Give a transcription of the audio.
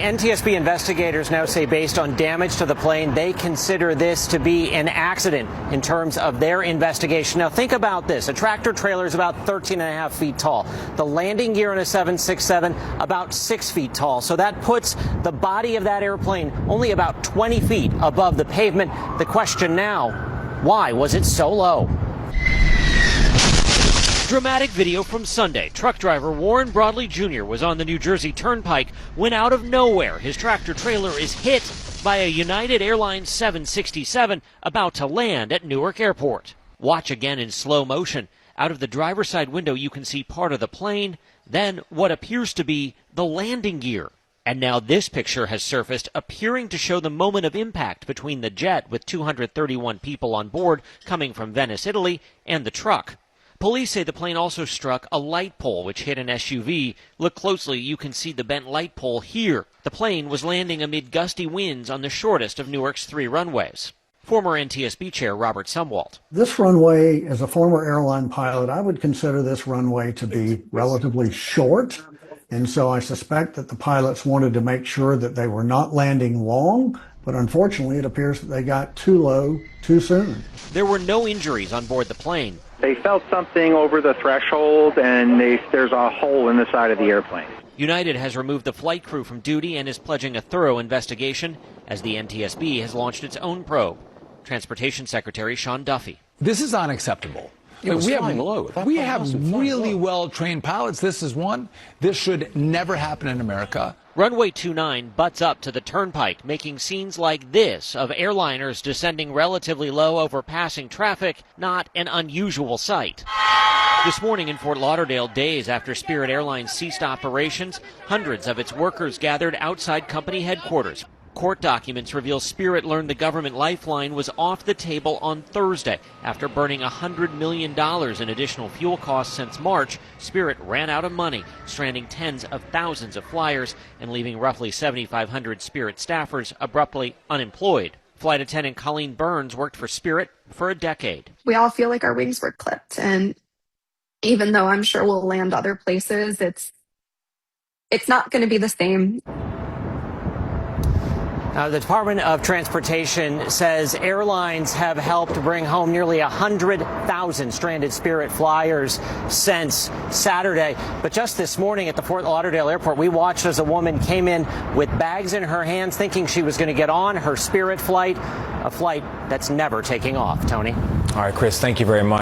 NTSB investigators now say, based on damage to the plane, they consider this to be an accident in terms of their investigation. Now, think about this. A tractor trailer is about 13.5 feet tall. The landing gear on a 767, about 6 feet tall. So that puts the body of that airplane only about 20 feet above the pavement. The question now, why was it so low? Dramatic video from Sunday. Truck driver Warren Broadley Jr. was on the New Jersey Turnpike when out of nowhere his tractor trailer is hit by a United Airlines 767 about to land at Newark Airport. Watch again in slow motion. Out of the driver's side window you can see part of the plane, then what appears to be the landing gear. And now this picture has surfaced, appearing to show the moment of impact between the jet with 231 people on board coming from Venice, Italy, and the truck. Police say the plane also struck a light pole, which hit an SUV. Look closely, you can see the bent light pole here. The plane was landing amid gusty winds on the shortest of Newark's 3 runways. Former NTSB Chair Robert Sumwalt. This runway, as a former airline pilot, I would consider this runway to be relatively short. And so I suspect that the pilots wanted to make sure that they were not landing long. But unfortunately, it appears that they got too low too soon. There were no injuries on board the plane. They felt something over the threshold, and there's a hole in the side of the airplane. United has removed the flight crew from duty and is pledging a thorough investigation as the NTSB has launched its own probe. Transportation Secretary Sean Duffy. This is unacceptable. We have really well-trained pilots. This is one. This should never happen in America. Runway 29 butts up to the turnpike, making scenes like this of airliners descending relatively low over passing traffic, not an unusual sight. This morning in Fort Lauderdale, days after Spirit Airlines ceased operations, hundreds of its workers gathered outside company headquarters. Court documents reveal Spirit learned the government lifeline was off the table on Thursday. After burning $100 million in additional fuel costs since March, Spirit ran out of money, stranding tens of thousands of flyers and leaving roughly 7,500 Spirit staffers abruptly unemployed. Flight attendant Colleen Burns worked for Spirit for a decade. We all feel like our wings were clipped, and even though I'm sure we'll land other places, it's not going to be the same. The Department of Transportation says airlines have helped bring home nearly 100,000 stranded Spirit flyers since Saturday. But just this morning at the Fort Lauderdale airport, we watched as a woman came in with bags in her hands thinking she was going to get on her Spirit flight, a flight that's never taking off. Tony. All right, Chris, thank you very much.